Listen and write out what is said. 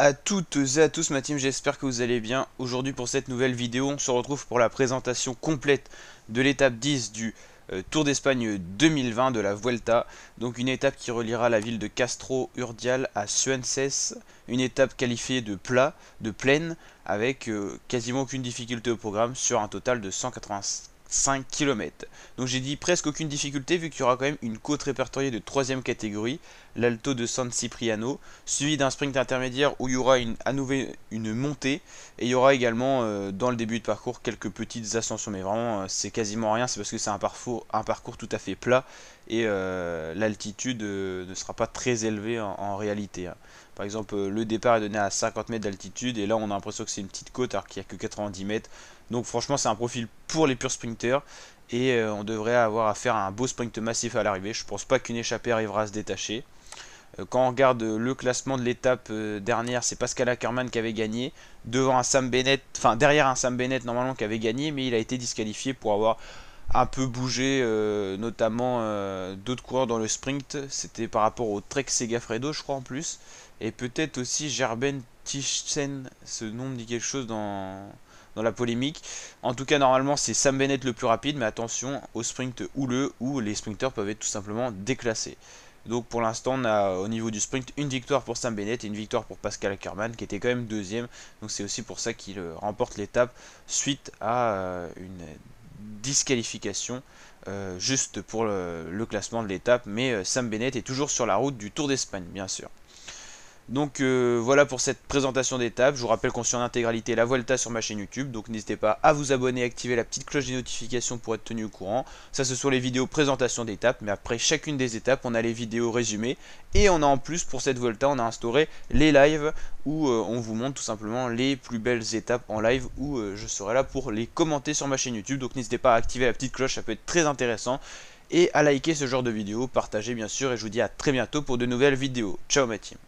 À toutes et à tous ma team, j'espère que vous allez bien. Aujourd'hui pour cette nouvelle vidéo, on se retrouve pour la présentation complète de l'étape 10 du Tour d'Espagne 2020 de la Vuelta. Donc une étape qui reliera la ville de Castro Urdial à Suences. Une étape qualifiée de plat, de plaine, avec quasiment aucune difficulté au programme sur un total de 185 km. Donc j'ai dit presque aucune difficulté vu qu'il y aura quand même une côte répertoriée de 3ème catégorie, l'Alto de San Cipriano, suivi d'un sprint intermédiaire où il y aura à nouveau une montée, et il y aura également dans le début de parcours quelques petites ascensions, mais vraiment c'est quasiment rien, c'est parce que c'est un parcours tout à fait plat, et l'altitude ne sera pas très élevée en réalité, hein. Par exemple, le départ est donné à 50 mètres d'altitude, et là on a l'impression que c'est une petite côte alors qu'il n'y a que 90 mètres. Donc franchement c'est un profil pour les purs sprinters, et on devrait avoir à faire un beau sprint massif à l'arrivée. Je pense pas qu'une échappée arrivera à se détacher. Quand on regarde le classement de l'étape dernière, c'est Pascal Ackermann qui avait gagné, devant un Sam Bennett, enfin derrière un Sam Bennett normalement qui avait gagné, mais il a été disqualifié pour avoir un peu bougé, notamment d'autres coureurs dans le sprint. C'était par rapport au Trek Segafredo, je crois en plus, et peut-être aussi Gerben Tijsen, ce nom me dit quelque chose dans la polémique. En tout cas, normalement, c'est Sam Bennett le plus rapide, mais attention au sprint houleux où les sprinters peuvent être tout simplement déclassés. Donc pour l'instant, on a au niveau du sprint une victoire pour Sam Bennett et une victoire pour Pascal Ackermann qui était quand même deuxième. Donc c'est aussi pour ça qu'il remporte l'étape suite à une disqualification juste pour le classement de l'étape. Mais Sam Bennett est toujours sur la route du Tour d'Espagne, bien sûr. Donc voilà pour cette présentation d'étape. Je vous rappelle qu'on suit en intégralité la Vuelta sur ma chaîne YouTube. Donc n'hésitez pas à vous abonner et activer la petite cloche des notifications pour être tenu au courant. Ça, ce sont les vidéos présentation d'étapes. Mais après chacune des étapes, on a les vidéos résumées. Et on a en plus, pour cette Vuelta, on a instauré les lives où on vous montre tout simplement les plus belles étapes en live, où je serai là pour les commenter sur ma chaîne YouTube. Donc n'hésitez pas à activer la petite cloche, ça peut être très intéressant. Et à liker ce genre de vidéos, partager bien sûr. Et je vous dis à très bientôt pour de nouvelles vidéos. Ciao ma team.